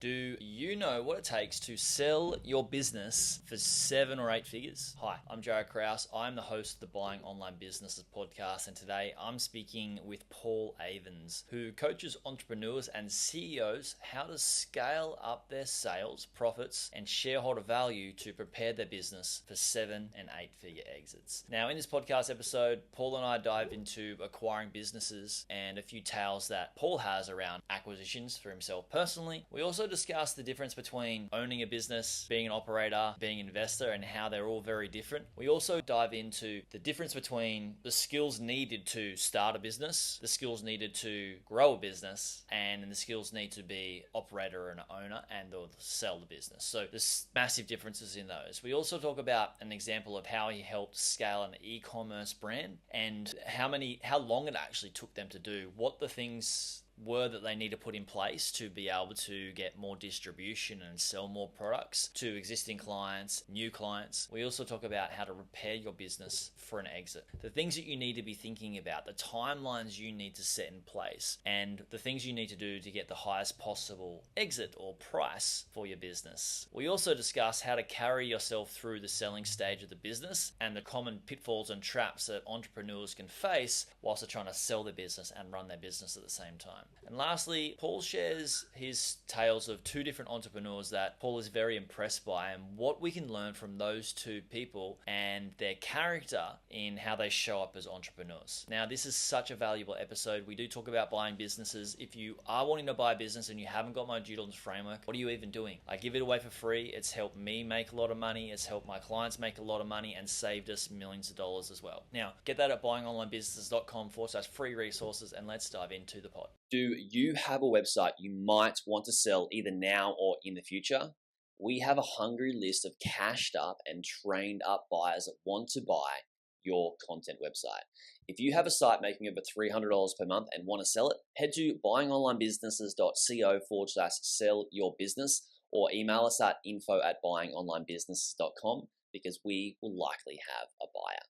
Do you know what it takes to sell your business for 7 or 8 figures? Hi, I'm Jaryd Krause. I'm the host of the Buying Online Businesses podcast, and today I'm speaking with Paul Avins, who coaches entrepreneurs and CEOs how to scale up their sales, profits, and shareholder value to prepare their business for 7 and 8 figure exits. Now, in this podcast episode, Paul and I dive into acquiring businesses and a few tales that Paul has around acquisitions for himself personally. We also discuss the difference between owning a business, being an operator, being an investor, and how they're all very different. We also dive into the difference between the skills needed to start a business, the skills needed to grow a business, and the skills need to be operator and owner and or sell the business. So there's massive differences in those. We also talk about an example of how he helped scale an e-commerce brand and how long it actually took them to do, what the things were that they need to put in place to be able to get more distribution and sell more products to existing clients, new clients. We also talk about how to prepare your business for an exit, the things that you need to be thinking about, the timelines you need to set in place, and the things you need to do to get the highest possible exit or price for your business. We also discuss how to carry yourself through the selling stage of the business and the common pitfalls and traps that entrepreneurs can face whilst they're trying to sell their business and run their business at the same time. And lastly, Paul shares his tales of two different entrepreneurs that Paul is very impressed by and what we can learn from those two people and their character in how they show up as entrepreneurs. Now, this is such a valuable episode. We do talk about buying businesses. If you are wanting to buy a business and you haven't got my due diligence framework, what are you even doing? I give it away for free. It's helped me make a lot of money. It's helped my clients make a lot of money and saved us millions of dollars as well. Now, get that at buyingonlinebusinesses.com/free resources, and let's dive into the pod. Do you have a website you might want to sell either now or in the future? We have a hungry list of cashed up and trained up buyers that want to buy your content website. If you have a site making over $300 per month and want to sell it, head to buyingonlinebusinesses.co/sell your business or email us at info@buyingonlinebusinesses.com because we will likely have a buyer.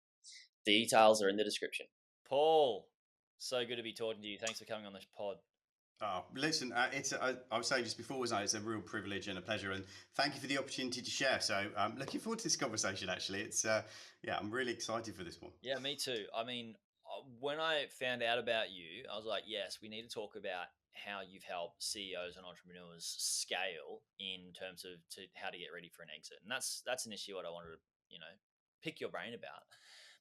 Details are in the description. Paul, so good to be talking to you. Thanks for coming on this pod. Oh, listen, I was saying just before, it's a real privilege and a pleasure, and thank you for the opportunity to share. So I'm looking forward to this conversation, actually. I'm really excited for this one. Yeah, me too. I mean, when I found out about you, I was like, yes, we need to talk about how you've helped CEOs and entrepreneurs scale in terms of how to get ready for an exit. And that's an issue what I wanted to, pick your brain about.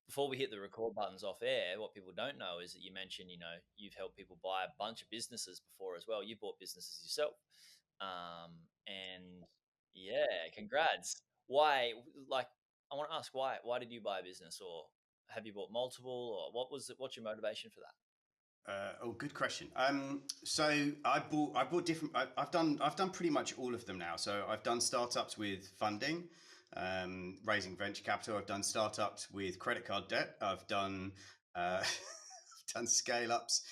Before we hit the record buttons off air, what people don't know is that you mentioned, you've helped people buy a bunch of businesses before as well. You bought businesses yourself. And yeah, congrats. Why, I want to ask why did you buy a business, or have you bought multiple, or what's your motivation for that? Good question. So I bought different. I've done pretty much all of them now. So I've done startups with funding, raising venture capital. I've done startups with credit card debt. I've done I've done scale ups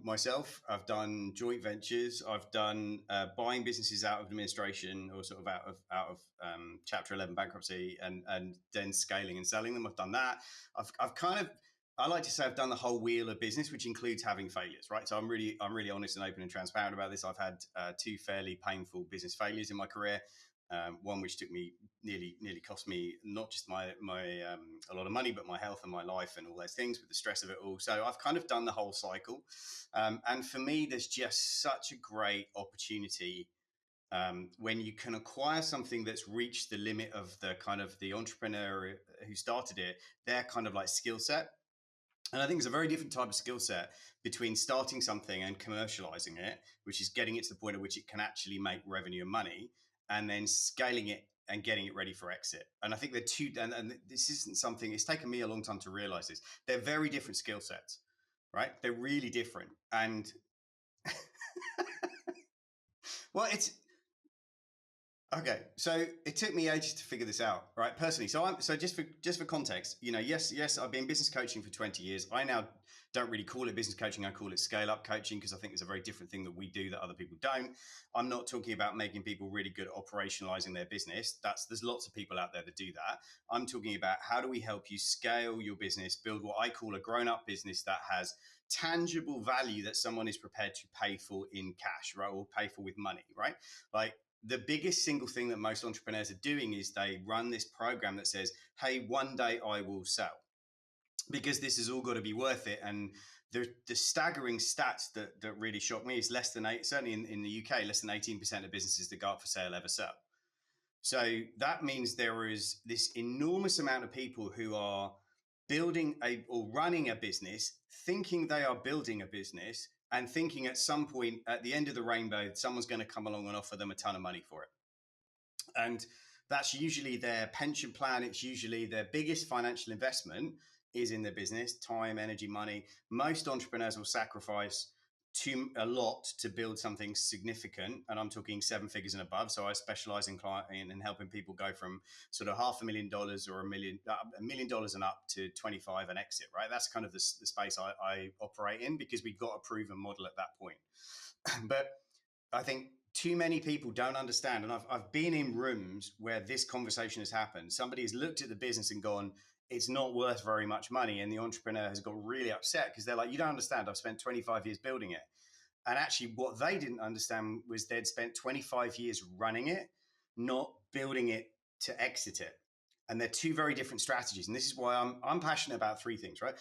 myself. I've done joint ventures. I've done buying businesses out of administration or sort of out of Chapter 11 bankruptcy, and then scaling and selling them. I've done that. I've kind of, I like to say I've done the whole wheel of business, which includes having failures, right? So I'm really honest and open and transparent about this. I've had two fairly painful business failures in my career. One which took me nearly cost me not just my a lot of money, but my health and my life and all those things with the stress of it all. So I've kind of done the whole cycle. And for me, there's just such a great opportunity when you can acquire something that's reached the limit of the kind of the entrepreneur who started it, their kind of like skill set. And I think it's a very different type of skill set between starting something and commercializing it, which is getting it to the point at which it can actually make revenue and money, and then scaling it and getting it ready for exit. And I think they're two, and this isn't something, it's taken me a long time to realize this. They're very different skill sets, right? They're really different. And well, Okay, so it took me ages to figure this out, right? Personally, so just for context, yes, I've been business coaching for 20 years. I now don't really call it business coaching. I call it scale up coaching because I think it's a very different thing that we do that other people don't. I'm not talking about making people really good at operationalizing their business. There's lots of people out there that do that. I'm talking about how do we help you scale your business, build what I call a grown up business that has tangible value that someone is prepared to pay for in cash, right? Or pay for with money, right? Like the biggest single thing that most entrepreneurs are doing is they run this program that says, hey, one day I will sell because this has all got to be worth it. And the staggering stats that really shocked me is less than certainly in the UK, less than 18% of businesses that go up for sale ever sell. So that means there is this enormous amount of people who are building or running a business, thinking they are building a business, and thinking at some point at the end of the rainbow, someone's going to come along and offer them a ton of money for it. And that's usually their pension plan. It's usually their biggest financial investment is in their business, time, energy, money. Most entrepreneurs will sacrifice a lot to build something significant, and I'm talking seven figures and above. So I specialize in helping people go from sort of $500,000 or $1 million and up to 25 and exit. Right, that's kind of the space I operate in because we've got a proven model at that point. But I think too many people don't understand, and I've been in rooms where this conversation has happened. Somebody has looked at the business and gone, it's not worth very much money. And the entrepreneur has got really upset because they're like, you don't understand. I've spent 25 years building it. And actually, what they didn't understand was they'd spent 25 years running it, not building it to exit it. And they're two very different strategies. And this is why I'm passionate about three things, right?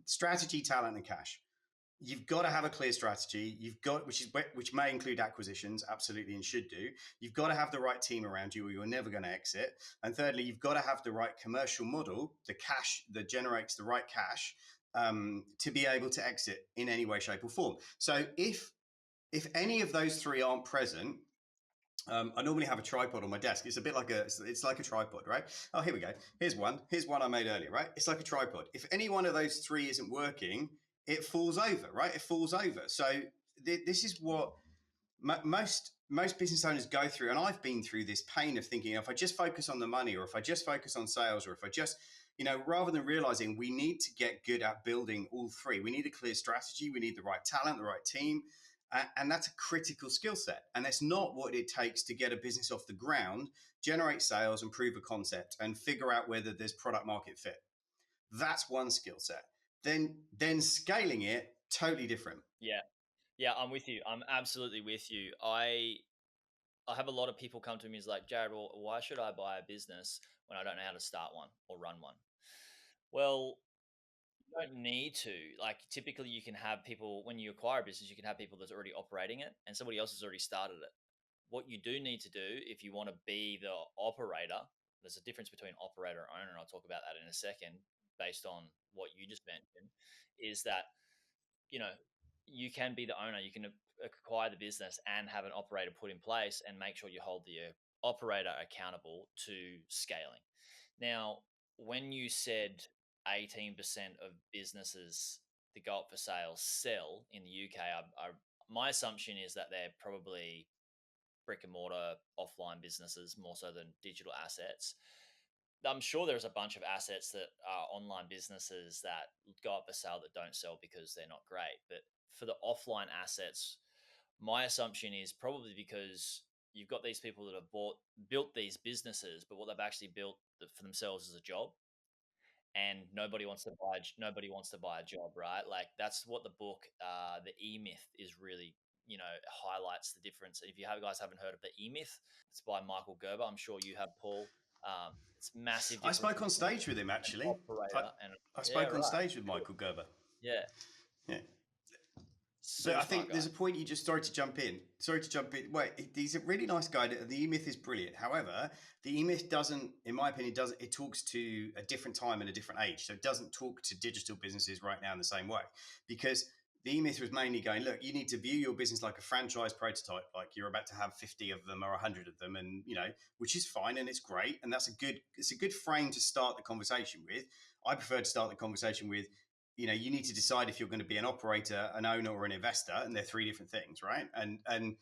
Strategy, talent, and cash. You've got to have a clear strategy. You've got, which may include acquisitions, absolutely, and should do. You've got to have the right team around you, or you're never going to exit. And thirdly, you've got to have the right commercial model, the cash that generates the right cash, to be able to exit in any way, shape, or form. So if any of those three aren't present, I normally have a tripod on my desk. It's a bit like it's like a tripod, right? Oh, here we go. Here's one I made earlier, right? It's like a tripod. If any one of those three isn't working, it falls over, right? It falls over. So this is what most business owners go through, and I've been through this pain of thinking, if I just focus on the money, or if I just focus on sales, or if I just, rather than realizing we need to get good at building all three. We need a clear strategy. We need the right talent, the right team. And that's a critical skill set. And that's not what it takes to get a business off the ground, generate sales, and prove a concept, and figure out whether there's product market fit. That's one skill set. Then scaling it, totally different. Yeah, I'm with you. I'm absolutely with you. I have a lot of people come to me as like, Jaryd, well, why should I buy a business when I don't know how to start one or run one? Well, you don't need to. Like, typically you can have people, when you acquire a business, you can have people that's already operating it and somebody else has already started it. What you do need to do if you want to be the operator, there's a difference between operator and owner, and I'll talk about that in a second based on what you just mentioned, is that, you know, you can be the owner, you can acquire the business and have an operator put in place and make sure you hold the operator accountable to scaling. Now, when you said 18% of businesses that go up for sale sell in the UK, my assumption is that they're probably brick and mortar offline businesses more so than digital assets. I'm sure there's a bunch of assets that are online businesses that go up for sale that don't sell because they're not great. But for the offline assets, my assumption is probably because you've got these people that have built these businesses, but what they've actually built for themselves is a job, and nobody wants to buy a job, right? Like that's what the book, the E Myth, is really, highlights the difference. If you guys haven't heard of the E Myth, it's by Michael Gerber. I'm sure you have, Paul. It's massive I difference spoke on between stage with him an actually. operator and I yeah, spoke on right, stage with cool, Michael Gerber. yeah, Yeah. But super I smart think guy. there's a point you just sorry to jump in. Wait, he's a really nice guy. The E Myth is brilliant. However, the E Myth doesn't, in my opinion, it talks to a different time and a different age. So it doesn't talk to digital businesses right now in the same way. Because the E Myth was mainly going, look, you need to view your business like a franchise prototype, like you're about to have 50 of them or 100 of them, and which is fine and it's great, and it's a good frame to start the conversation with. I prefer to start the conversation with, you need to decide if you're going to be an operator, an owner, or an investor, and they're three different things, right? And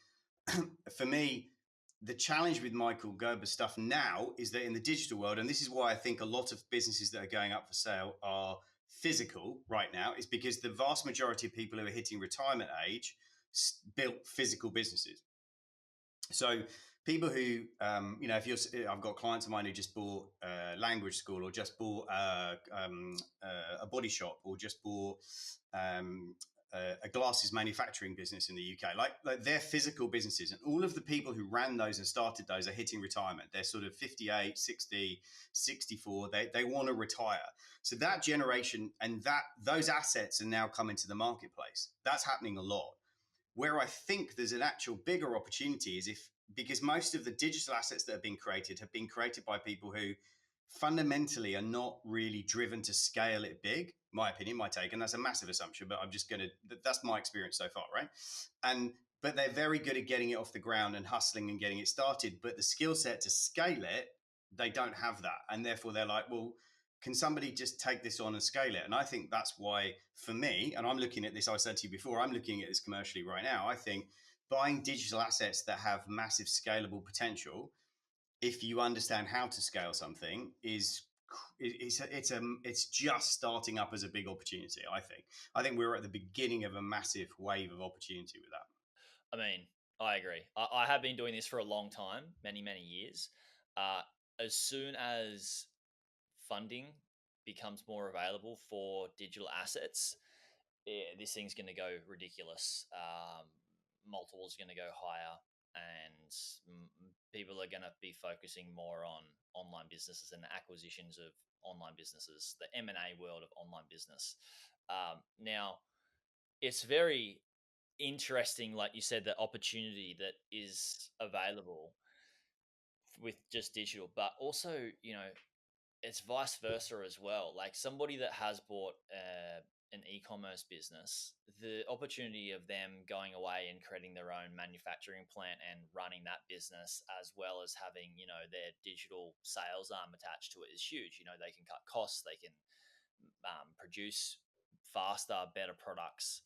for me, the challenge with Michael Gerber's stuff now is that in the digital world, and this is why I think a lot of businesses that are going up for sale are physical right now, is because the vast majority of people who are hitting retirement age built physical businesses. So people who, if I've got clients of mine who just bought a language school, or just bought a body shop, or just bought a glasses manufacturing business in the UK, like they're physical businesses, and all of the people who ran those and started those are hitting retirement. They're sort of 58, 60, 64. They want to retire. So that generation and those assets are now coming to the marketplace. That's happening a lot. Where I think there's an actual bigger opportunity is because most of the digital assets that have been created by people who fundamentally are not really driven to scale it big. My opinion, my take, and that's a massive assumption, but that's my experience so far, right? But they're very good at getting it off the ground and hustling and getting it started. But the skill set to scale it, they don't have that. And therefore they're like, well, can somebody just take this on and scale it? And I think that's why, for me, and I'm looking at this, I said to you before, I'm looking at this commercially right now. I think buying digital assets that have massive scalable potential, if you understand how to scale something, it's just starting up as a big opportunity. I think we're at the beginning of a massive wave of opportunity with that. I mean, I agree. I have been doing this for a long time, many, many years. As soon as funding becomes more available for digital assets, this thing's going to go ridiculous. Multiples are going to go higher, and people are going to be focusing more on online businesses and the acquisitions of online businesses, the M&A world of online business. Now, it's very interesting, like you said, the opportunity that is available with just digital, but also, it's vice versa as well. Like somebody that has bought an e-commerce business, the opportunity of them going away and creating their own manufacturing plant and running that business, as well as having, their digital sales arm attached to it, is huge. They can cut costs, they can produce faster, better products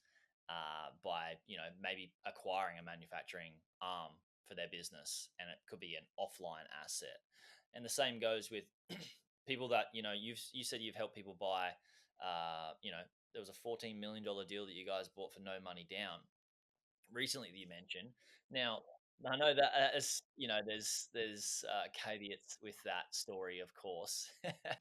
by, maybe acquiring a manufacturing arm for their business, and it could be an offline asset. And the same goes with people that you said you've helped people buy. There was a $14 million deal that you guys bought for no money down recently that you mentioned. Now, I know that there's caveats with that story, of course.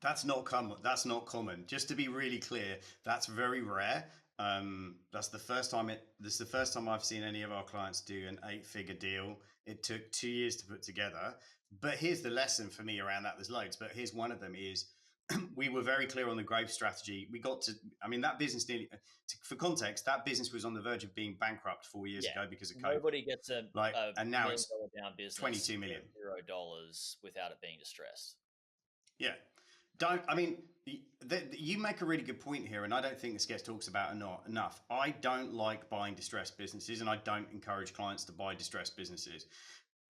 That's not common. That's not common. Just to be really clear, that's very rare. That's the first time This is the first time I've seen any of our clients do an 8-figure deal. It took 2 years to put together. But here's the lesson for me around that. There's loads, but here's one of them: is we were very clear on the growth strategy. That business nearly, for context, that business was on the verge of being bankrupt 4 years ago because of COVID. Nobody gets a and now it's $1 million down business, 22 million, $0 without it being distressed. Yeah. You make a really good point here, and I don't think this gets talked about enough. I don't like buying distressed businesses, and I don't encourage clients to buy distressed businesses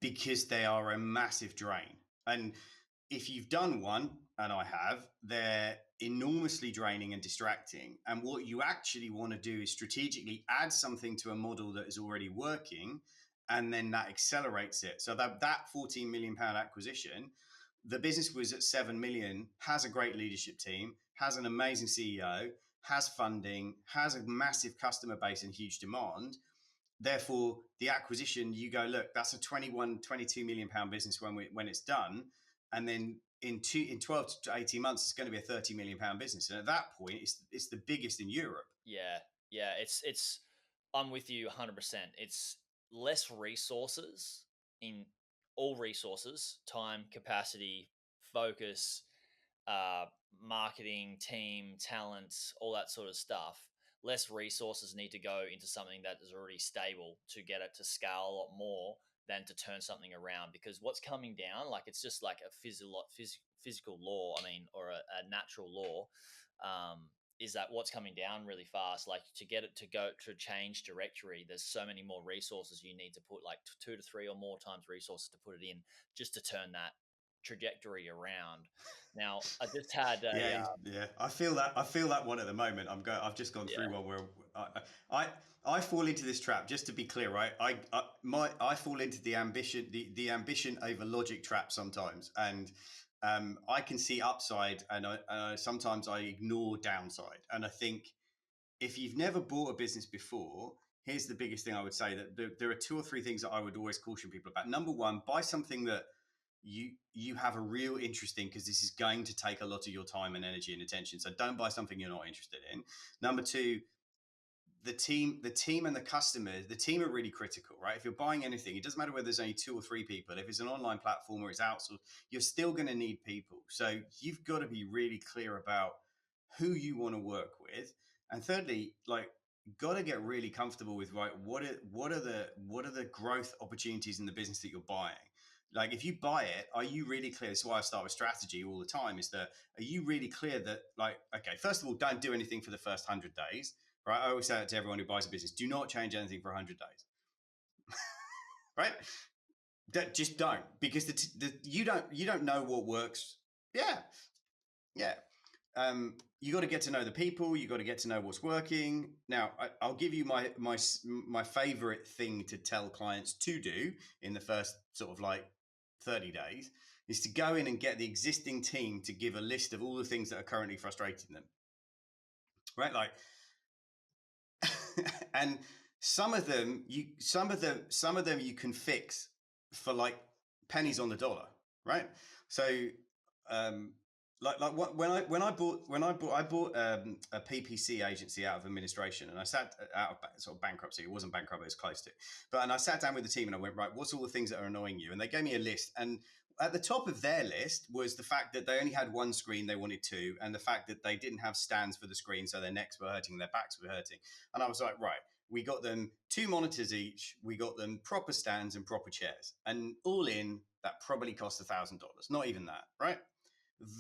because they are a massive drain. And if you've done one, and I have, they're enormously draining and distracting. And what you actually want to do is strategically add something to a model that is already working, and then that accelerates it. So that £14 million acquisition, the business was at 7 million, has a great leadership team, has an amazing CEO, has funding, has a massive customer base and huge demand. Therefore, the acquisition, you go, look, that's a 21, 22 million pound business when it's done. And then in 12 to 18 months, it's going to be a 30 million pound business. And at that point, it's the biggest in Europe. Yeah. It's I'm with you 100%. It's less resources in all resources: time, capacity, focus, marketing, team, talent, all that sort of stuff. Less resources need to go into something that is already stable to get it to scale a lot more than to turn something around. Because what's coming down, like, it's just like a physical law, or a natural law, is that what's coming down really fast, like, to get it to go to change directory, there's so many more resources you need to put, like 2 to 3 or more times resources to put it in just to turn that trajectory around. Now, I just had Yeah. I feel that one at the moment. I've just gone yeah, through one where I fall into this trap. Just to be clear, right? I fall into the ambition over logic trap sometimes, and I can see upside, and sometimes I ignore downside. And I think if you've never bought a business before, here's the biggest thing I would say: that there are two or three things that I would always caution people about. Number one, buy something that you have a real interest in, because this is going to take a lot of your time and energy and attention. So don't buy something you're not interested in. Number two, the team and the customers, the team are really critical, right? If you're buying anything, it doesn't matter whether there's only 2 or 3 people. If it's an online platform or it's outsourced, you're still going to need people. So you've got to be really clear about who you want to work with. And thirdly, like, got to get really comfortable with, right, what are the growth opportunities in the business that you're buying. Like, if you buy it, are you really clear? This is why I start with strategy all the time, is that, are you really clear that, like, okay, first of all, don't do anything for the first 100 days, right? I always say that to everyone who buys a business: do not change anything for 100 days, right? Just don't, because you don't know what works. Yeah, yeah. You got to get to know the people. You got to get to know what's working. Now, I'll give you my favorite thing to tell clients to do in the first sort of like 30 days is to go in and get the existing team to give a list of all the things that are currently frustrating them. Right? Like, and some of them you can fix for like pennies on the dollar, right? So, um, when I bought a PPC agency out of administration, and I sat out of sort of bankruptcy. It wasn't bankrupt, it was close to. And I sat down with the team and I went, right, what's all the things that are annoying you? And they gave me a list, and at the top of their list was the fact that they only had one screen, they wanted two, and the fact that they didn't have stands for the screen, so their necks were hurting, their backs were hurting. And I was like, right, we got them 2 monitors each, we got them proper stands and proper chairs, and all in, that probably cost $1,000, not even that, right?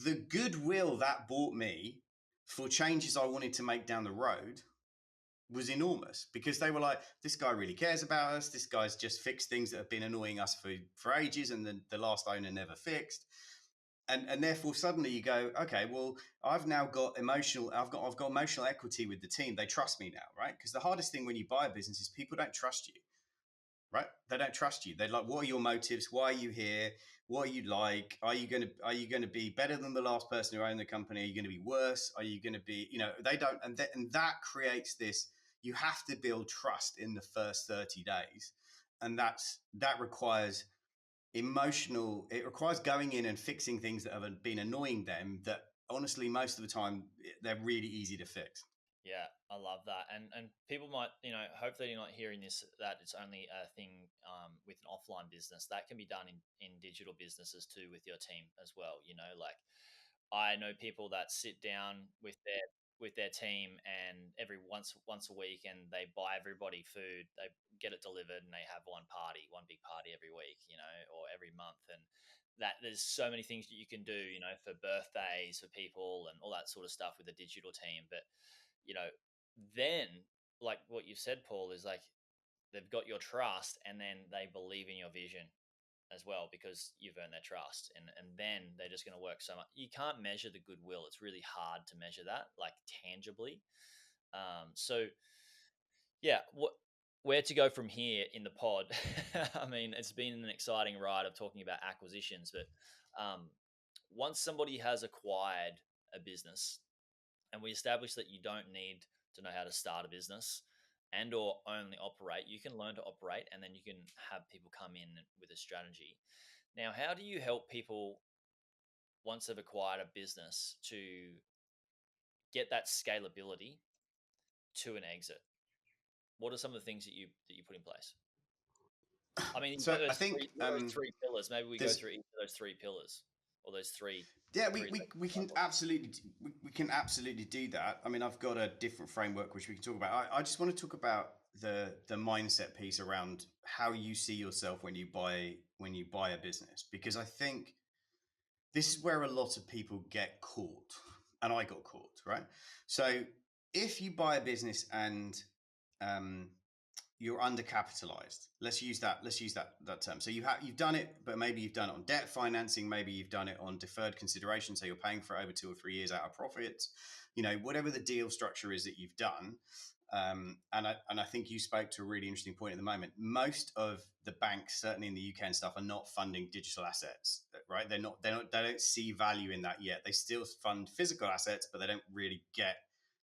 The goodwill that bought me for changes I wanted to make down the road was enormous, because they were like, this guy really cares about us. This guy's just fixed things that have been annoying us for ages, and the last owner never fixed. And therefore suddenly you go, okay, well, I've got emotional equity with the team. They trust me now, right? Because the hardest thing when you buy a business is people don't trust you, right? They don't trust you. They're like, what are your motives? Why are you here? What are you like? Are you going to be better than the last person who owned the company? Are you going to be worse? Are you going to be, they don't, and that creates this. You have to build trust in the first 30 days, and that requires it requires going in and fixing things that have been annoying them, that honestly most of the time they're really easy to fix. Yeah, I love that. And people might, hopefully you're not hearing this, that it's only a thing with an offline business. That can be done in digital businesses too, with your team as well. Like, I know people that sit down with their team, and every once a week, and they buy everybody food. They get it delivered, and they have one big party every week, or every month. And that there's so many things that you can do, for birthdays for people and all that sort of stuff with a digital team. But you know, then, like what you said, Paul, is like they've got your trust, and then they believe in your vision as well, because you've earned their trust, and then they're just going to work so much. You can't measure the goodwill. It's really hard to measure that, like, tangibly. So yeah, where to go from here in the pod? I mean, it's been an exciting ride of talking about acquisitions, but once somebody has acquired a business, and we establish that you don't need to know how to start a business and or only operate, you can learn to operate, and then you can have people come in with a strategy. Now, how do you help people once they've acquired a business to get that scalability to an exit? What are some of the things that you put in place? I mean, you've So got I think those three pillars. Maybe we go there's through each of those three pillars, or those three yeah, three we can absolutely do that. I mean, I've got a different framework which we can talk about. I just want to talk about the mindset piece around how you see yourself when you buy a business, because I think this is where a lot of people get caught, and I got caught, right? So if you buy a business and um, you're undercapitalized. Let's use that term. So you've done it, but maybe you've done it on debt financing, maybe you've done it on deferred consideration, so you're paying for it over 2 or 3 years out of profits. Whatever the deal structure is that you've done. And I think you spoke to a really interesting point at the moment. Most of the banks, certainly in the UK and stuff, are not funding digital assets, right? They don't see value in that yet. They still fund physical assets, but they don't really get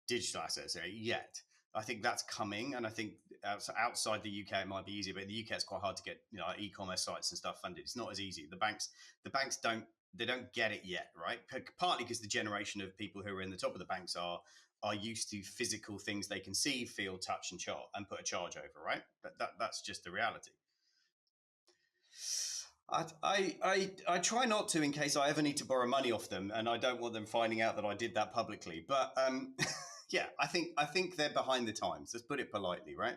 digital assets yet. I think that's coming, and I think outside the UK it might be easier, but in the UK it's quite hard to get e-commerce sites and stuff funded. It's not as easy. The banks don't get it yet, right? Partly because the generation of people who are in the top of the banks are used to physical things they can see, feel, touch, and put a charge over, right? That's just the reality. I try not to, in case I ever need to borrow money off them, and I don't want them finding out that I did that publicly. But yeah, I think they're behind the times. Let's put it politely, right?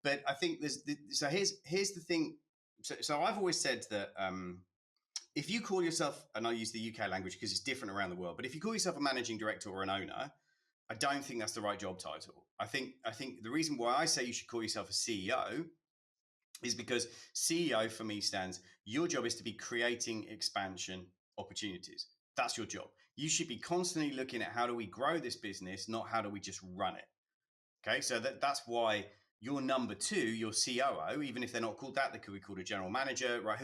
But I think here's the thing. So I've always said that if you call yourself, and I use the UK language because it's different around the world, but if you call yourself a managing director or an owner, I don't think that's the right job title. I think the reason why I say you should call yourself a CEO is because CEO for me stands, your job is to be creating expansion opportunities. That's your job. You should be constantly looking at how do we grow this business, not how do we just run it. Okay, so that's why your number two, your COO, even if they're not called that, they could be called a general manager, right?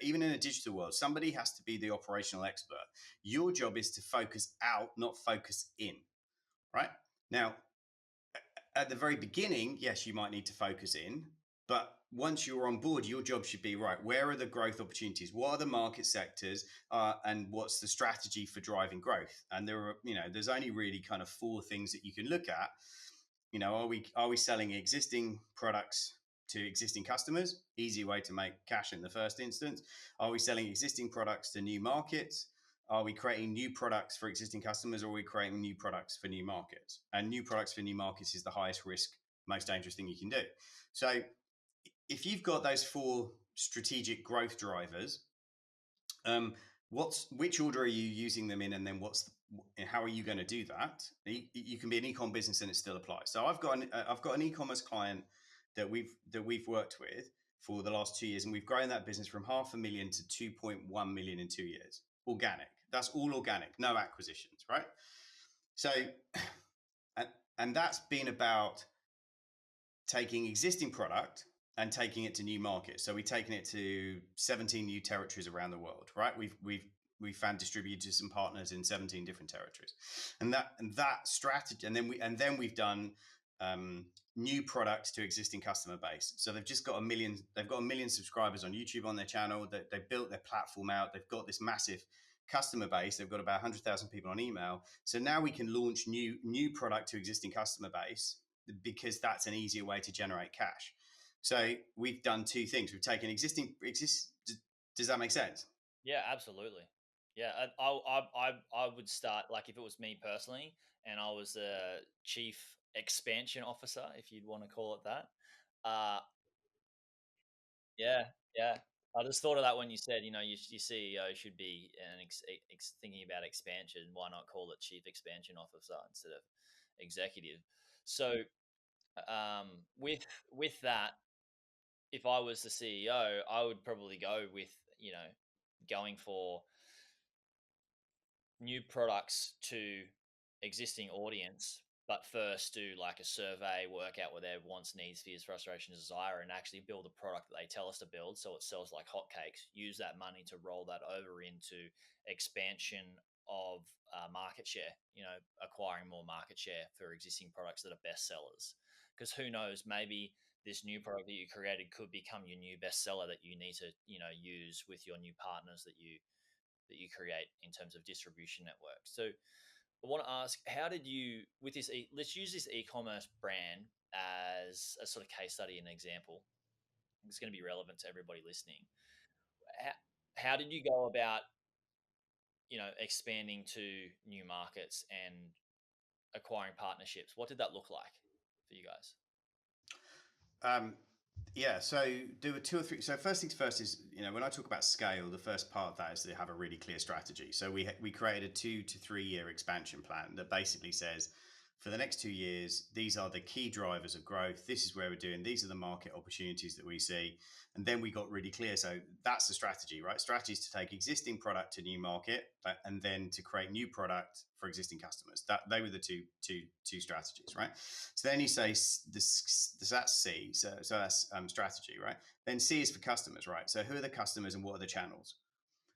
Even in a digital world, somebody has to be the operational expert. Your job is to focus out, not focus in, right? Now, at the very beginning, yes, you might need to focus in, but once you're on board, your job should be right. Where are the growth opportunities? What are the market sectors? And what's the strategy for driving growth? And there's only really kind of 4 things that you can look at. Are we selling existing products to existing customers? Easy way to make cash in the first instance. Are we selling existing products to new markets? Are we creating new products for existing customers, or are we creating new products for new markets? And new products for new markets is the highest risk, most dangerous thing you can do. So if you've got those 4 strategic growth drivers, which order are you using them in, and then how are you going to do that? You can be an e-com business and it still applies. So I've got an e-commerce client that we've worked with for the last 2 years, and we've grown that business from 500,000 to 2.1 million in 2 years. Organic. That's all organic, no acquisitions, right? So, and that's been about taking existing product and taking it to new markets. So we've taken it to 17 new territories around the world, right? We've found distributors and partners in 17 different territories, and that strategy, and then we've done new products to existing customer base. So they've got 1 million subscribers on YouTube on their channel. They built their platform out. They've got this massive customer base. They've got about 100,000 people on email. So now we can launch new product to existing customer base, because that's an easier way to generate cash. So we've done 2 things. We've taken does that make sense? Yeah, absolutely. Yeah, I would start, like, if it was me personally and I was the chief expansion officer, if you'd want to call it that. Uh, yeah, yeah. I just thought of that when you said, your CEO should be thinking about expansion. Why not call it chief expansion officer instead of executive? So, with that, if I was the CEO, I would probably go with, going for new products to existing audience, but first do like a survey, work out what their wants, needs, fears, frustrations, desire, and actually build a product that they tell us to build so it sells like hotcakes. Use that money to roll that over into expansion of market share, acquiring more market share for existing products that are best sellers. Because who knows, maybe this new product that you created could become your new bestseller that you need to, use with your new partners that you create in terms of distribution network. So I want to ask, how did you, with this, let's use this e-commerce brand as a sort of case study and example. It's going to be relevant to everybody listening. How did you go about, expanding to new markets and acquiring partnerships? What did that look like for you guys? Yeah, so there were 2 or 3. So first things first is, when I talk about scale, the first part of that is to have a really clear strategy. So we created a 2 to 3 year expansion plan that basically says, for the next 2 years, these are the key drivers of growth. This is where we're doing. These are the market opportunities that we see. And then we got really clear. So that's the strategy, right? Strategy is to take existing product to new market and then to create new product for existing customers. They were the two strategies, right? So then you say that's C. So that's strategy, right? Then C is for customers, right? So who are the customers and what are the channels?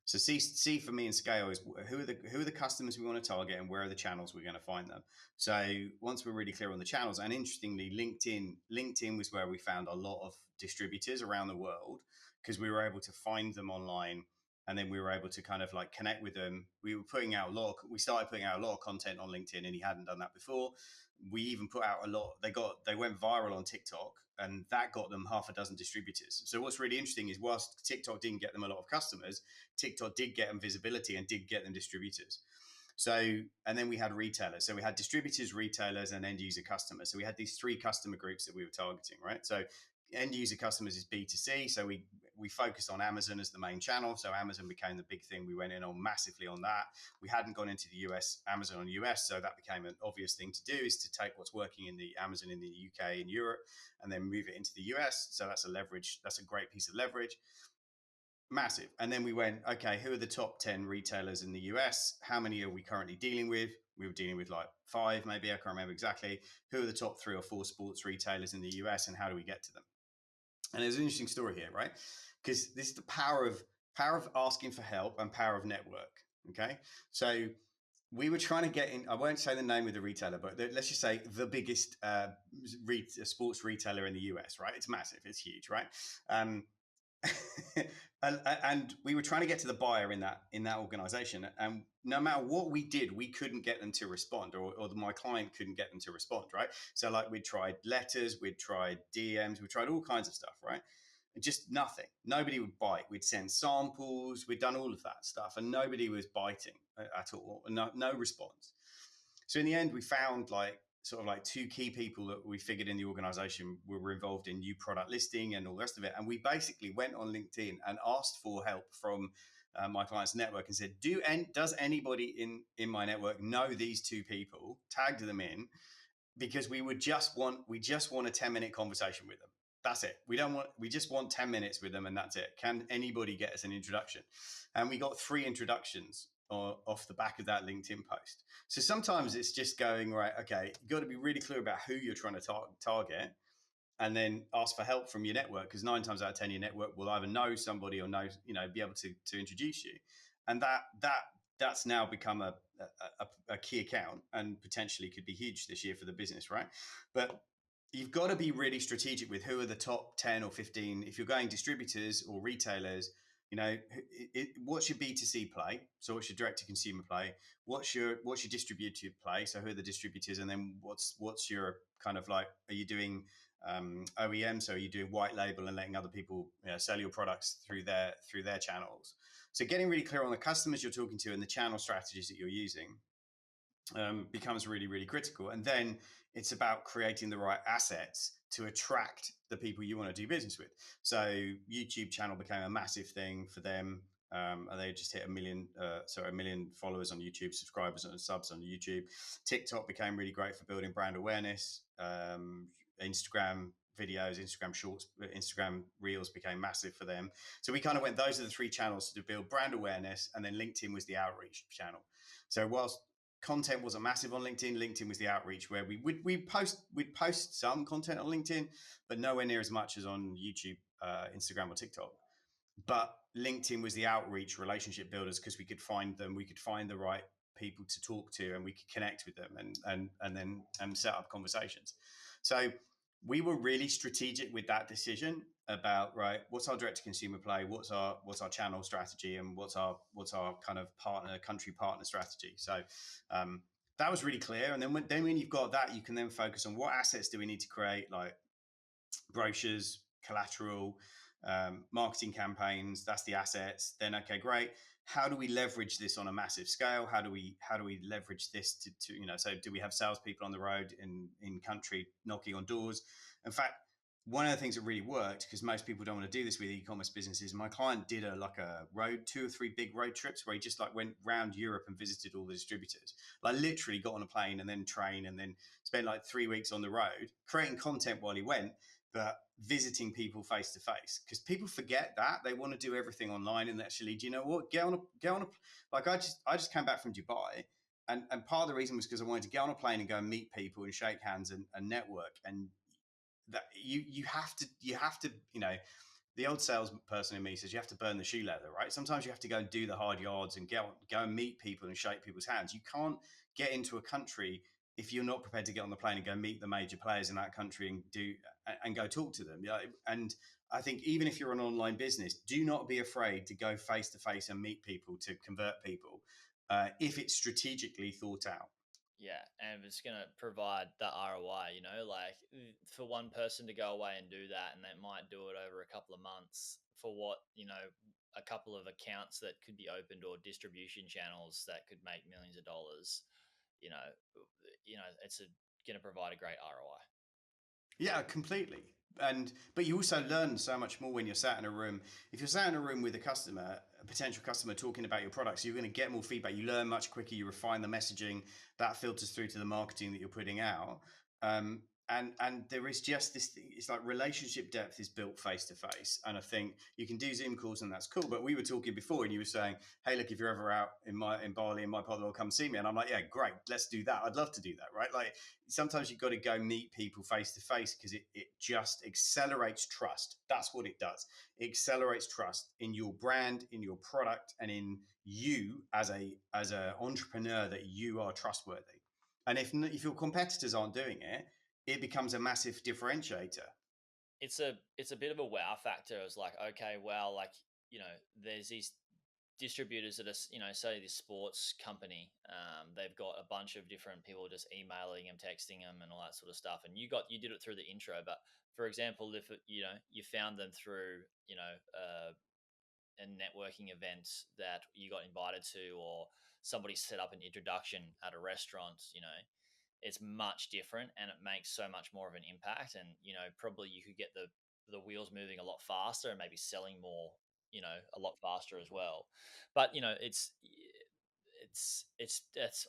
So C for me in scale is who are the customers we want to target and where are the channels we're going to find them. So once we're really clear on the channels, and interestingly, LinkedIn was where we found a lot of distributors around the world because we were able to find them online, and then we were able to kind of like connect with them. We started putting out a lot of content on LinkedIn, and he hadn't done that before. We even put out a lot. They went viral on TikTok, and that got them half a dozen distributors. So what's really interesting is whilst TikTok didn't get them a lot of customers, TikTok did get them visibility and did get them distributors. So, and then we had retailers. So we had distributors, retailers, and end user customers. So we had these three customer groups that we were targeting, right? So end user customers is B2C. So we focused on Amazon as the main channel. So Amazon became the big thing. We went in on massively on that. We hadn't gone into the US, Amazon on US. So that became an obvious thing to do, is to take what's working in the Amazon in the UK and Europe and then move it into the US. So that's a leverage. That's a great piece of leverage. Massive. And then we went, okay, who are the top 10 retailers in the US? How many are we currently dealing with? We were dealing with like 5, maybe. I can't remember exactly. Who are the top 3 or 4 sports retailers in the US and how do we get to them? And there's an interesting story here, right? Because this is the power of asking for help and power of network. Okay. So we were trying to get in, I won't say the name of the retailer, but let's just say the biggest sports retailer in the US, right? It's massive. It's huge, right? And we were trying to get to the buyer in that organization, and no matter what we did, we couldn't get them to respond, or my client couldn't get them to respond, right? So like we'd tried letters, we'd tried DMs, we tried all kinds of stuff, right? And just nothing. Nobody would bite. We'd send samples, we'd done all of that stuff, and nobody was biting at all. No response. So in the end, we found sort of like 2 key people that we figured in the organization were involved in new product listing and all the rest of it. And we basically went on LinkedIn and asked for help from my client's network and said, does anybody in my network know these 2 people? Tagged them in, because we just want a 10-minute conversation with them. That's it. We just want 10 minutes with them, and that's it. Can anybody get us an introduction? And we got 3 introductions off the back of that LinkedIn post. So sometimes it's just going, right, okay, you've got to be really clear about who you're trying to target, and then ask for help from your network, because 9 times out of 10 your network will either know somebody or be able to introduce you. And that's now become a key account, and potentially could be huge this year for the business, right? But you've got to be really strategic with who are the top 10 or 15. If you're going distributors or retailers, what's your B2C play? So what's your direct to consumer play? What's your distributor play? So who are the distributors? And then what's your kind of like, are you doing OEM? So are you doing white label and letting other people sell your products through their channels? So getting really clear on the customers you're talking to and the channel strategies that you're using becomes really, really critical. And then it's about creating the right assets to attract the people you want to do business with. So YouTube channel became a massive thing for them. They just hit a million followers on YouTube, subscribers and subs on YouTube. TikTok became really great for building brand awareness. Instagram videos, Instagram shorts, Instagram reels became massive for them. So we kind of went, those are the 3 channels to build brand awareness, and then LinkedIn was the outreach channel. So whilst content wasn't massive on LinkedIn was the outreach, where we'd post some content on LinkedIn, but nowhere near as much as on YouTube, Instagram or TikTok. But LinkedIn was the outreach, relationship builders, because we could find them, we could find the right people to talk to, and we could connect with them and then set up conversations. So we were really strategic with that decision about, right, what's our direct to consumer play, what's our channel strategy, and what's our kind of country partner strategy. So that was really clear. And then when you've got that, you can then focus on what assets do we need to create, like brochures, collateral, marketing campaigns. That's the assets. Then, okay, great. How do we leverage this on a massive scale? How do we leverage this to so do we have salespeople on the road in country knocking on doors? In fact, one of the things that really worked, because most people don't want to do this with e-commerce businesses, my client did a road, 2 or 3 big road trips where he just like went round Europe and visited all the distributors. Like literally got on a plane and then train and then spent like 3 weeks on the road creating content while he went, but visiting people face to face. Because people forget that they want to do everything online, and actually, do you know what? Get on a like I just came back from Dubai. And part of the reason was because I wanted to get on a plane and go and meet people and shake hands and network. And that you have to the old salesperson in me says you have to burn the shoe leather, right? Sometimes you have to go and do the hard yards and go and meet people and shake people's hands. You can't get into a country if you're not prepared to get on the plane and go meet the major players in that country and go talk to them. And I think even if you're an online business, do not be afraid to go face to face and meet people to convert people, if it's strategically thought out. Yeah, and it's going to provide the ROI, like for one person to go away and do that, and they might do it over a couple of months for what, a couple of accounts that could be opened or distribution channels that could make millions of dollars, you know, it's going to provide a great ROI. Yeah, completely. But you also learn so much more when you're sat in a room. If you're sat in a room with a potential customer talking about your products, you're going to get more feedback. You learn much quicker. You refine the messaging that filters through to the marketing that you're putting out. Um, and there is just this thing. It's like relationship depth is built face to face. And I think you can do Zoom calls and that's cool. But we were talking before, and you were saying, "Hey, look, if you're ever out in Bali in my part of the world, come see me." And I'm like, "Yeah, great, let's do that. I'd love to do that." Right? Like sometimes you've got to go meet people face to face because it just accelerates trust. That's what it does. It accelerates trust in your brand, in your product, and in you as a entrepreneur that you are trustworthy. And if your competitors aren't doing it, it becomes a massive differentiator. It's a bit of a wow factor. It's like, okay, well, like, there's these distributors that are, say this sports company, they've got a bunch of different people just emailing them, texting them, and all that sort of stuff. And you did it through the intro, but for example, if you found them through a networking event that you got invited to, or somebody set up an introduction at a restaurant, it's much different, and it makes so much more of an impact. And probably you could get the wheels moving a lot faster and maybe selling more, a lot faster as well. But it's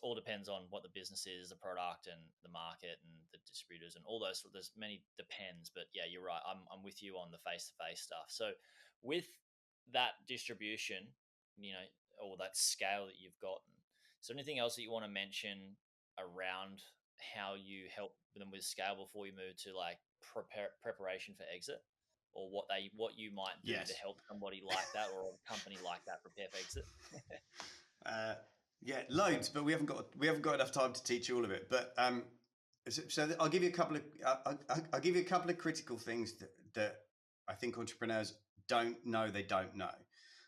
all depends on what the business is, the product, and the market, and the distributors, and all those. There's many depends, but yeah, you're right. I'm with you on the face to face stuff. So with that distribution, or that scale that you've gotten, is there anything else that you want to mention around how you help them with scale before you move to like preparation for exit, or what you might do to Yes. help somebody like that or a company like that prepare for exit? Uh, yeah, loads, but we haven't got enough time to teach all of it. But so I'll give you a couple of I'll give you a couple of critical things that I think entrepreneurs don't know they don't know.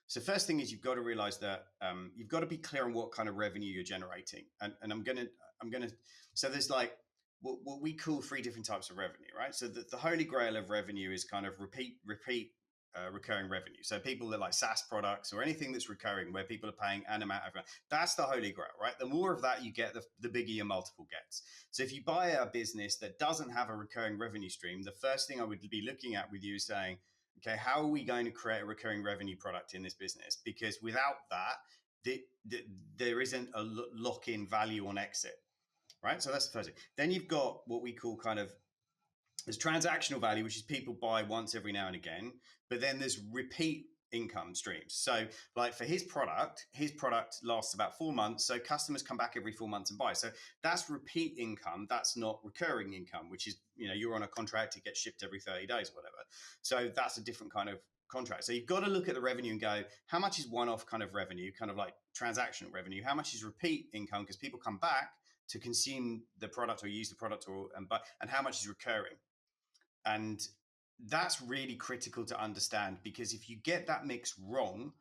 So first thing is you've got to realize that you've got to be clear on what kind of revenue you're generating, and I'm gonna so there's like what we call 3 different types of revenue, right? So the holy grail of revenue is kind of repeat recurring revenue. So people that like SaaS products or anything that's recurring, where people are paying an amount of, that's the holy grail, right? The more of that you get, the bigger your multiple gets. So if you buy a business that doesn't have a recurring revenue stream, the first thing I would be looking at with you is saying, okay, how are we going to create a recurring revenue product in this business? Because without that, there isn't a lock-in value on exit, right? So that's the first thing. Then you've got what we call kind of, there's transactional value, which is people buy once every now and again, but then there's repeat income streams. So like for his product lasts about 4 months. So customers come back every 4 months and buy. So that's repeat income. That's not recurring income, which is, you're on a contract, it gets shipped every 30 days or whatever. So that's a different kind of contract. So you've got to look at the revenue and go, how much is one-off kind of revenue, kind of like transactional revenue? How much is repeat income because people come back to consume the product or use the product, and how much is recurring? And that's really critical to understand, because if you get that mix wrong,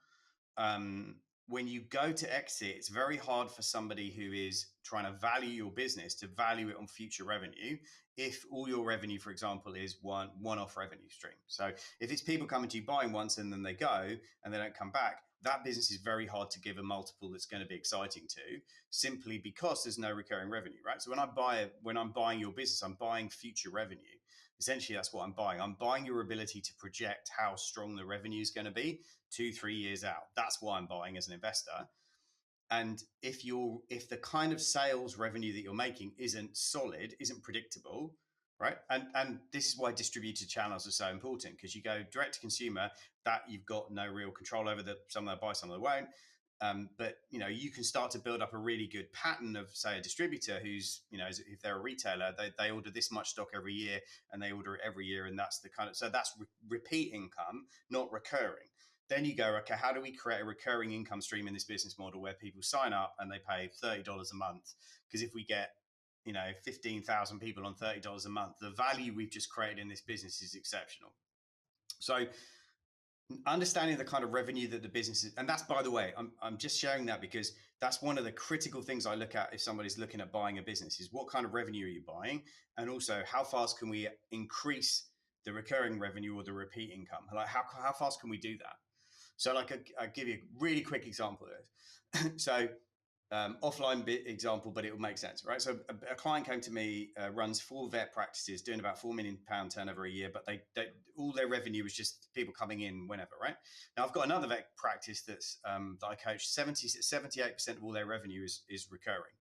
when you go to exit, it's very hard for somebody who is trying to value your business to value it on future revenue. If all your revenue, for example, is one-off revenue stream. So if it's people coming to you buying once and then they go and they don't come back, that business is very hard to give a multiple that's going to be exciting to, simply because there's no recurring revenue, right? So when I'm buying your business, I'm buying future revenue. essentially that's what I'm buying. I'm buying your ability to project how strong the revenue is going to be 2-3 years out. That's why I'm buying as an investor. And if the kind of sales revenue that you're making isn't solid, isn't predictable, right? And this is why distributed channels are so important, because you go direct to consumer, that you've got no real control over. That some will buy, some will won't. But you can start to build up a really good pattern of, say, a distributor who's, if they're a retailer, they order this much stock every year, and they order it every year, and that's the kind of, so that's repeat income, not recurring. Then you go, okay, how do we create a recurring income stream in this business model where people sign up and they pay $30 a month? Because if we get 15,000 people on $30 a month, the value we've just created in this business is exceptional. So understanding the kind of revenue that the business is, and that's, by the way, I'm just sharing that because that's one of the critical things I look at if somebody's looking at buying a business, is what kind of revenue are you buying, and also how fast can we increase the recurring revenue or the repeat income? Like how fast can we do that? So like I'll give you a really quick example of this. So offline example, but it will make sense, right? So a client came to me, runs 4 vet practices, doing about £4 million turnover a year, but they all their revenue was just people coming in whenever, right? Now I've got another vet practice that's that I coach. 78% of all their revenue is recurring.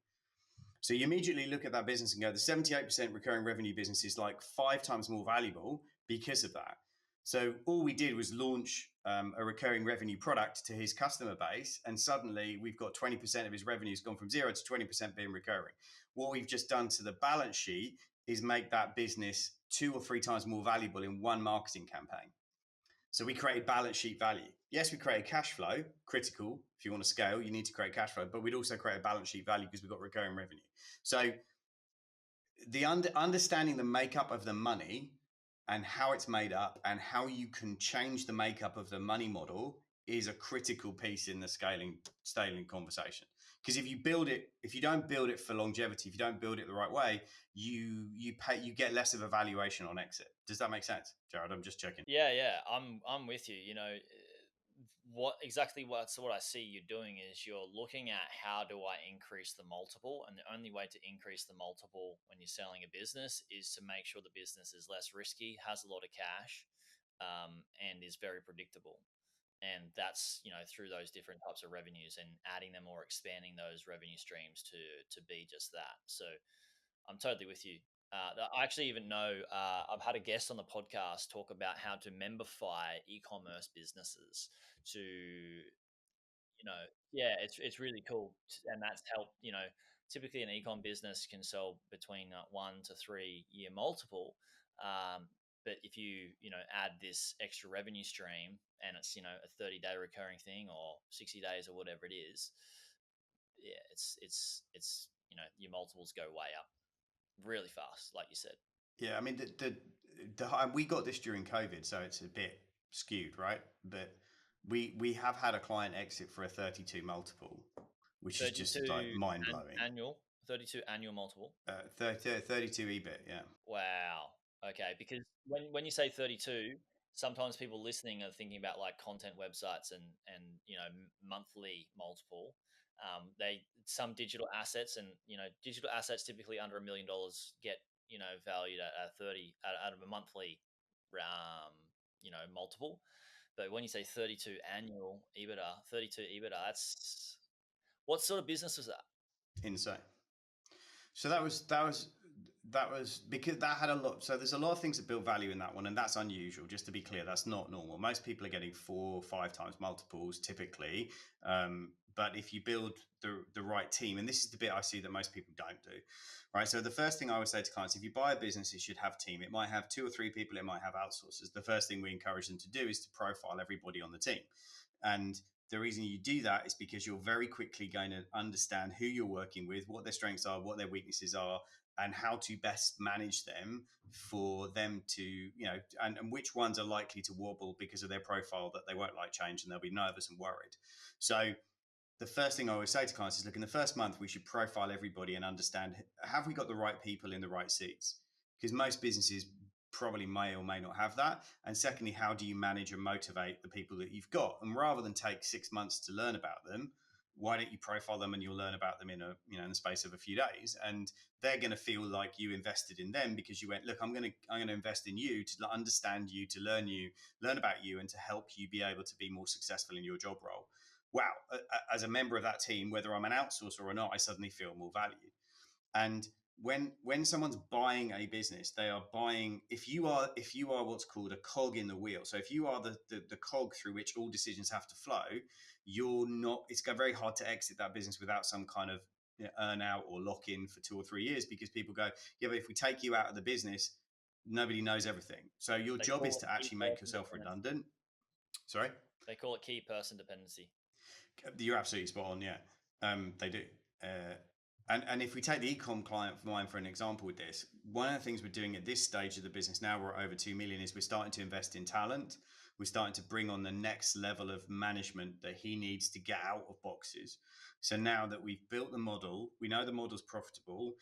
So you immediately look at that business and go, the 78% recurring revenue business is like 5 times more valuable because of that. So all we did was launch a recurring revenue product to his customer base, and suddenly we've got 20% of his revenues gone from 0 to 20% being recurring. What we've just done to the balance sheet is make that business 2 or 3 times more valuable in one marketing campaign. So we created balance sheet value. Yes, we created cash flow, critical. If you want to scale, you need to create cash flow, but we'd also create balance sheet value because we've got recurring revenue. So the understanding the makeup of the money and how it's made up and how you can change the makeup of the money model is a critical piece in the scaling conversation. Because if you don't build it for longevity, if you don't build it the right way, you get less of a valuation on exit. Does that make sense, Jaryd? I'm just checking. Yeah, I'm with you. What I see you doing is you're looking at how do I increase the multiple, and the only way to increase the multiple when you're selling a business is to make sure the business is less risky, has a lot of cash, and is very predictable. And that's through those different types of revenues and adding them or expanding those revenue streams to be just that. So I'm totally with you. I actually even know I've had a guest on the podcast talk about how to memberify e-commerce businesses to, yeah, it's really cool. And that's helped, typically an e-com business can sell between 1 to 3 year multiple. But if you add this extra revenue stream and it's, a 30-day recurring thing or 60 days or whatever it is, yeah, it's your multiples go way up really fast, like you said. Yeah, I mean, we got this during COVID, so it's a bit skewed, right? But we have had a client exit for a 32 multiple, which is just like mind blowing. 32 annual multiple. 32 EBIT, yeah. Wow. Okay, because when you say 32, sometimes people listening are thinking about like content websites and monthly multiple. Some digital assets, and digital assets typically under $1 million get valued at 30 out of a monthly multiple. But when you say 32 annual EBITDA, 32 EBITDA, that's what sort of business was that? Insane. So that was because that had a lot. So there's a lot of things that build value in that one, and that's unusual. Just to be clear, that's not normal. Most people are getting 4 or 5 times multiples typically. But if you build the right team, and this is the bit I see that most people don't do, right? So the first thing I would say to clients, if you buy a business, it should have team. It might have 2 or 3 people. It might have outsourcers. The first thing we encourage them to do is to profile everybody on the team. And the reason you do that is because you're very quickly going to understand who you're working with, what their strengths are, what their weaknesses are, and how to best manage them for them to, and which ones are likely to wobble because of their profile, that they won't like change and they'll be nervous and worried. So the first thing I always say to clients is, look, in the first month, we should profile everybody and understand, have we got the right people in the right seats? Because most businesses probably may or may not have that. And secondly, how do you manage and motivate the people that you've got? And rather than take 6 months to learn about them, why don't you profile them and you'll learn about them in in the space of a few days, and they're going to feel like you invested in them because you went, look, I'm going to invest in you to understand you, to learn about you, and to help you be able to be more successful in your job role. Wow, as a member of that team, whether I'm an outsourcer or not, I suddenly feel more valued. And when someone's buying a business, they are buying, if you are what's called a cog in the wheel, so if you are the cog through which all decisions have to flow, you're not, it's very hard to exit that business without some kind of earn out or lock in for 2 or 3 years, because people go, yeah, but if we take you out of the business, nobody knows everything. So your job is to actually make yourself redundant. Sorry? They call it key person dependency. You're absolutely spot on. Yeah, they do. And if we take the ecom client of mine for an example with this, one of the things we're doing at this stage of the business now, we're over 2 million, is we're starting to invest in talent. We're starting to bring on the next level of management that he needs to get out of boxes. So now that we've built the model, we know the model's profitable,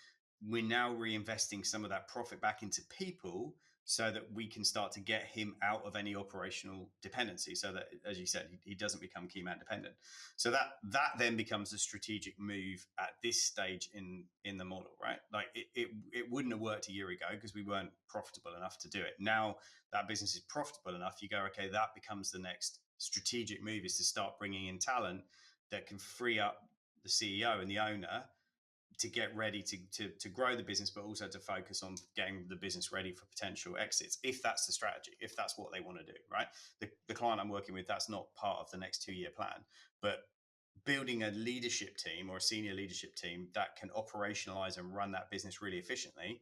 we're now reinvesting some of that profit back into people so that we can start to get him out of any operational dependency, so that, as you said, he doesn't become key man dependent. So that then becomes a strategic move at this stage in the model, right? Like it wouldn't have worked a year ago because we weren't profitable enough to do it. Now that business is profitable enough, you go, okay, that becomes the next strategic move, is to start bringing in talent that can free up the CEO and the owner to get ready to grow the business, but also to focus on getting the business ready for potential exits, if that's the strategy, if that's what they want to do, right? The client I'm working with, that's not part of the next 2-year plan, but building a leadership team or a senior leadership team that can operationalize and run that business really efficiently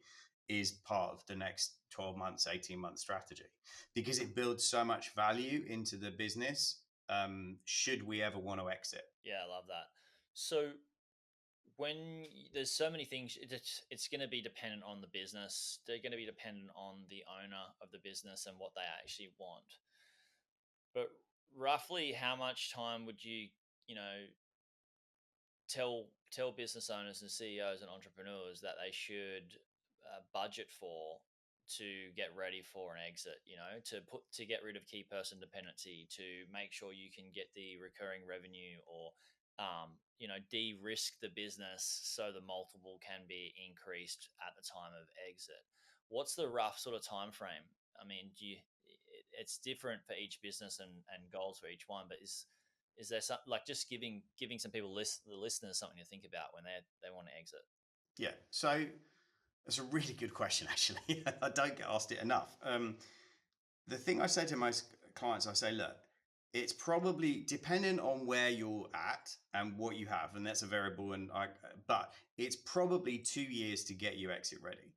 is part of the next 12 months, 18-month strategy, because it builds so much value into the business, should we ever want to exit. Yeah, I love that. So when there's so many things, it's going to be dependent on the business. They're going to be dependent on the owner of the business and what they actually want. But roughly, how much time would you, you know, tell business owners and CEOs and entrepreneurs that they should budget for to get ready for an exit? You know, to get rid of key person dependency, to make sure you can get the recurring revenue, or de-risk the business so the multiple can be increased at the time of exit. What's the rough sort of time frame? I mean, it's different for each business and goals for each one, but is there some, like, just giving some people, the listeners, something to think about when they want to exit? Yeah, so that's a really good question, actually. I don't get asked it enough. The thing I say to most clients, I say, look, it's probably dependent on where you're at and what you have, and that's a variable. But it's probably 2 years to get you exit ready.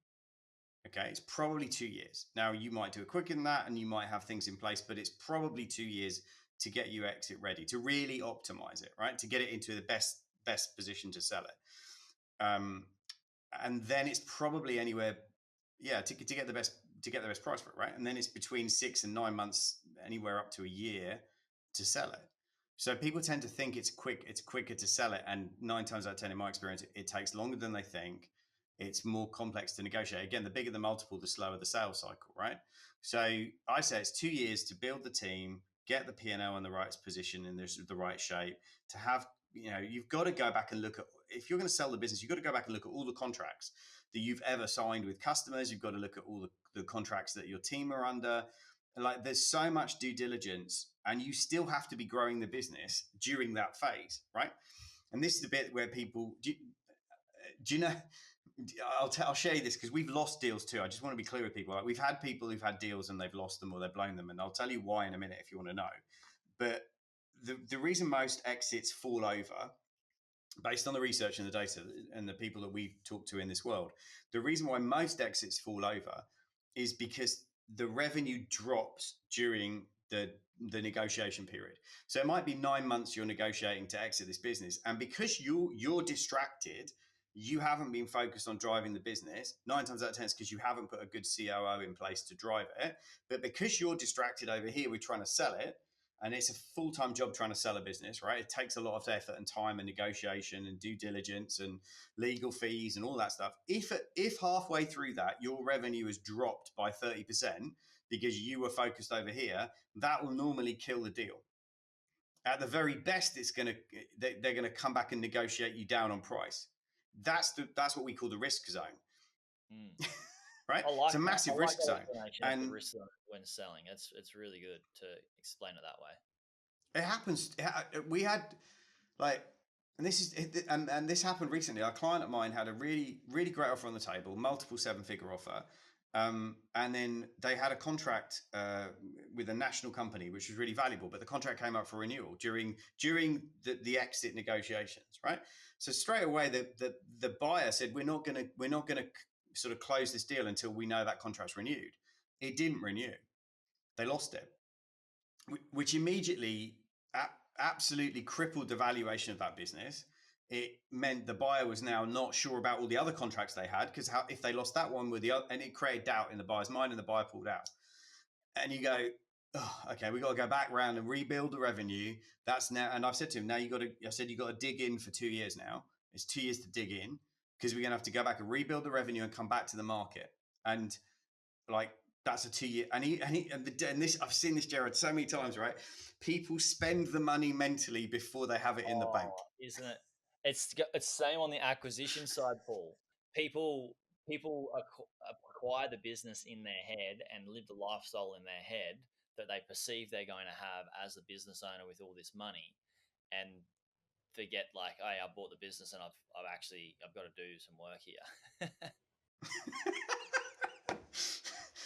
Okay, it's probably 2 years. Now, you might do it quicker than that, and you might have things in place, but it's probably 2 years to get you exit ready, to really optimize it, right? To get it into the best position to sell it. And then it's probably anywhere, yeah, to get the best price for it, right? And then it's between 6 and 9 months, anywhere up to a year, to sell it. So people tend to think it's quicker to sell it, and 9 times out of 10, in my experience, it takes longer than they think. It's more complex to negotiate. Again, the bigger the multiple, the slower the sales cycle, right? So I say it's 2 years to build the team, get the P&L in the right position and the right shape, to have, you've got to go back and look at, if you're going to sell the business, you've got to go back and look at all the contracts that you've ever signed with customers. You've got to look at all the contracts that your team are under. Like, there's so much due diligence, and you still have to be growing the business during that phase, right? And this is the bit where people, do you know, I'll share you this, because we've lost deals too. I just want to be clear with people. Like, we've had people who've had deals and they've lost them or they've blown them, and I'll tell you why in a minute if you want to know. But the reason most exits fall over, based on the research and the data and the people that we've talked to in this world, the reason why most exits fall over is because the revenue drops during the negotiation period. So it might be 9 months you're negotiating to exit this business, and because you're distracted, you haven't been focused on driving the business. 9 times out of 10, it's because you haven't put a good COO in place to drive it. But because you're distracted over here, we're trying to sell it, and it's a full-time job trying to sell a business, right? It takes a lot of effort and time and negotiation and due diligence and legal fees and all that stuff. If halfway through that, your revenue has dropped by 30% because you were focused over here, that will normally kill the deal. At the very best, they're going to come back and negotiate you down on price. That's what we call the risk zone. Mm. Right? I It's like a that. I massive like risk that zone. explanation of the And risk zone when selling. It's really good to explain it that way. it happens. We had like, and this happened recently. A client of mine had a really, really great offer on the table, multiple seven-figure offer. And then they had a contract with a national company, which was really valuable, but the contract came up for renewal during the exit negotiations, right? So straight away, the buyer said, we're not gonna sort of close this deal until we know that contract's renewed. It didn't renew. They lost it, which immediately absolutely crippled the valuation of that business. It meant the buyer was now not sure about all the other contracts they had, because if they lost that one with the other, and it created doubt in the buyer's mind, and the buyer pulled out. And you go, oh, okay, we got to go back around and rebuild the revenue. That's now, and I've said to him, now you got to dig in for 2 years now. It's 2 years to dig in, because we're going to have to go back and rebuild the revenue and come back to the market. And like, that's a 2 year, and this, I've seen this, Jaryd, so many times, right? People spend the money mentally before they have it in the bank. Isn't it? It's same on the acquisition side, Paul. People acquire the business in their head and live the lifestyle in their head that they perceive they're going to have as a business owner with all this money, and forget like, hey, I bought the business and I've got to do some work here.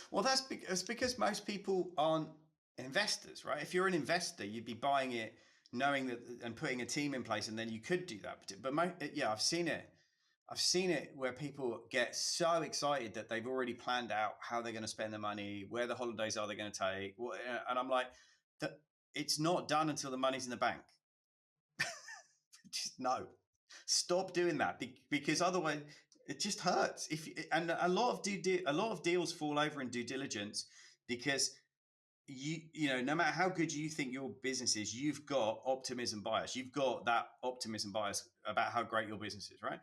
Well, that's because most people aren't investors, right? If you're an investor, you'd be buying it knowing that and putting a team in place, and then you could do that. But yeah, I've seen it. I've seen it where people get so excited that they've already planned out how they're going to spend their money, where the holidays are they're going to take, and I'm like, that it's not done until the money's in the bank. Just no, stop doing that, because otherwise it just hurts. And a lot of deals fall over in due diligence, because you know, no matter how good you think your business is, you've got optimism bias. You've got that optimism bias about how great your business is, right?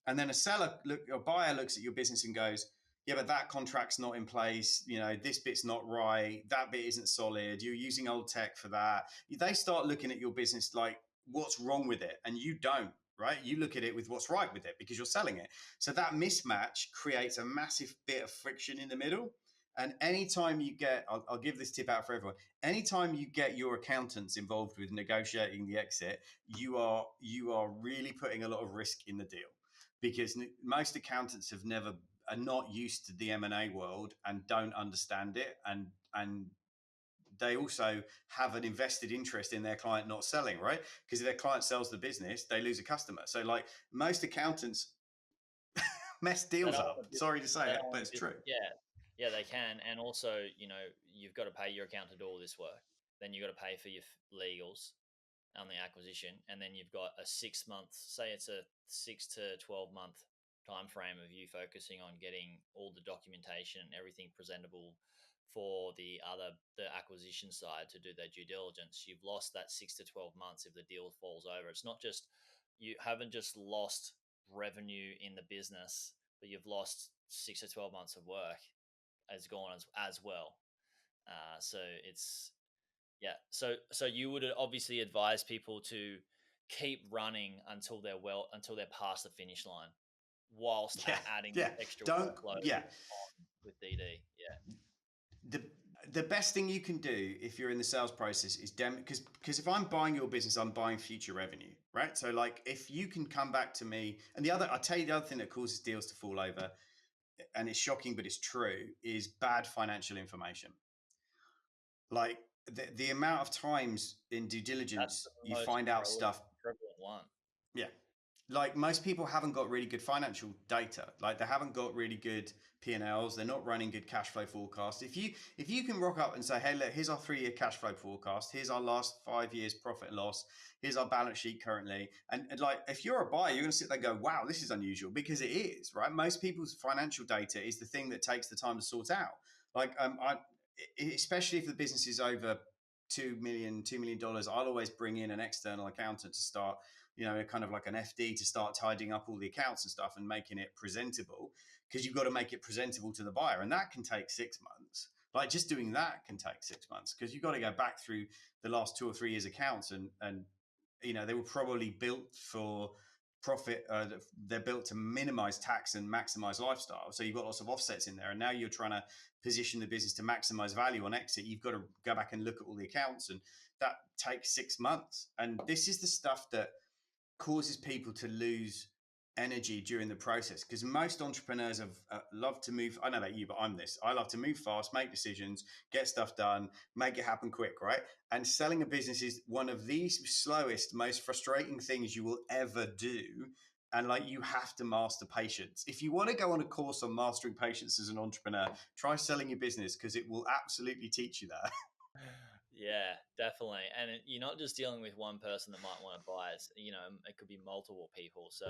And then a buyer looks at your business and goes, yeah, but that contract's not in place. You know, this bit's not right. That bit isn't solid. You're using old tech for that. They start looking at your business like, what's wrong with it? And you don't, right? You look at it with what's right with it, because you're selling it. So that mismatch creates a massive bit of friction in the middle. And anytime you get, I'll give this tip out for everyone. Anytime you get your accountants involved with negotiating the exit, you are really putting a lot of risk in the deal, because most accountants are not used to the M&A world and don't understand it, and they also have an invested interest in their client not selling, right? Because if their client sells the business, they lose a customer. So like, most accountants mess deals up. Sorry to say it, but it's true. Yeah, they can. And also, you know, you've got to pay your accountant to do all this work. Then you've got to pay for your legals on the acquisition, and then you've got a 6 month, say it's a 6 to 12 month time frame of you focusing on getting all the documentation and everything presentable for the acquisition side to do their due diligence. You've lost that 6 to 12 months if the deal falls over. It's not just, you haven't just lost revenue in the business, but you've lost 6 to 12 months of work has gone as well. So it's, yeah. So you would obviously advise people to keep running until they're past the finish line, whilst adding extra workload with DD. Yeah. The best thing you can do if you're in the sales process is because if I'm buying your business, I'm buying future revenue, right? So like, if you can come back to me, and I'll tell you the other thing that causes deals to fall over, and it's shocking, but it's true, is bad financial information. Like, the amount of times in due diligence you find out stuff. Prevalent one. Yeah. Like, most people haven't got really good financial data. Like, they haven't got really good P&Ls. They're not running good cash flow forecasts. If you can rock up and say, hey, look, here's our 3-year cash flow forecast. Here's our last 5 years profit and loss. Here's our balance sheet currently. And like, if you're a buyer, you're going to sit there and go, wow, this is unusual, because it is, right? Most people's financial data is the thing that takes the time to sort out. Like, especially if the business is over $2 million, I'll always bring in an external accountant to start, you know, kind of like an FD, to start tidying up all the accounts and stuff and making it presentable, because you've got to make it presentable to the buyer. And that can take 6 months. Like just doing that can take 6 months because you've got to go back through the last 2 or 3 years accounts and they were probably built for profit. They're built to minimize tax and maximize lifestyle. So you've got lots of offsets in there. And now you're trying to position the business to maximize value on exit. You've got to go back and look at all the accounts, and that takes 6 months. And this is the stuff that causes people to lose energy during the process, because most entrepreneurs have love to move. I know about you, but I'm this. I love to move fast, make decisions, get stuff done, make it happen quick, right? And selling a business is one of the slowest, most frustrating things you will ever do. And like, you have to master patience. If you want to go on a course on mastering patience as an entrepreneur, try selling your business, because it will absolutely teach you that. Yeah, definitely. And you're not just dealing with one person that might want to buy it. It could be multiple people. So,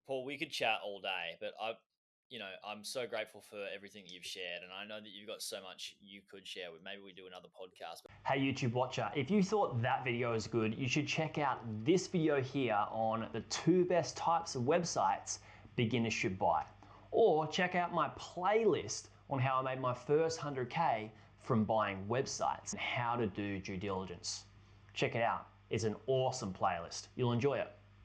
Paul, we could chat all day, but I'm so grateful for everything that you've shared. And I know that you've got so much you could share with. Maybe we do another podcast. Hey YouTube watcher, if you thought that video was good, you should check out this video here on the 2 best types of websites beginners should buy. Or check out my playlist on how I made my first 100K from buying websites and how to do due diligence. Check it out. It's an awesome playlist. You'll enjoy it.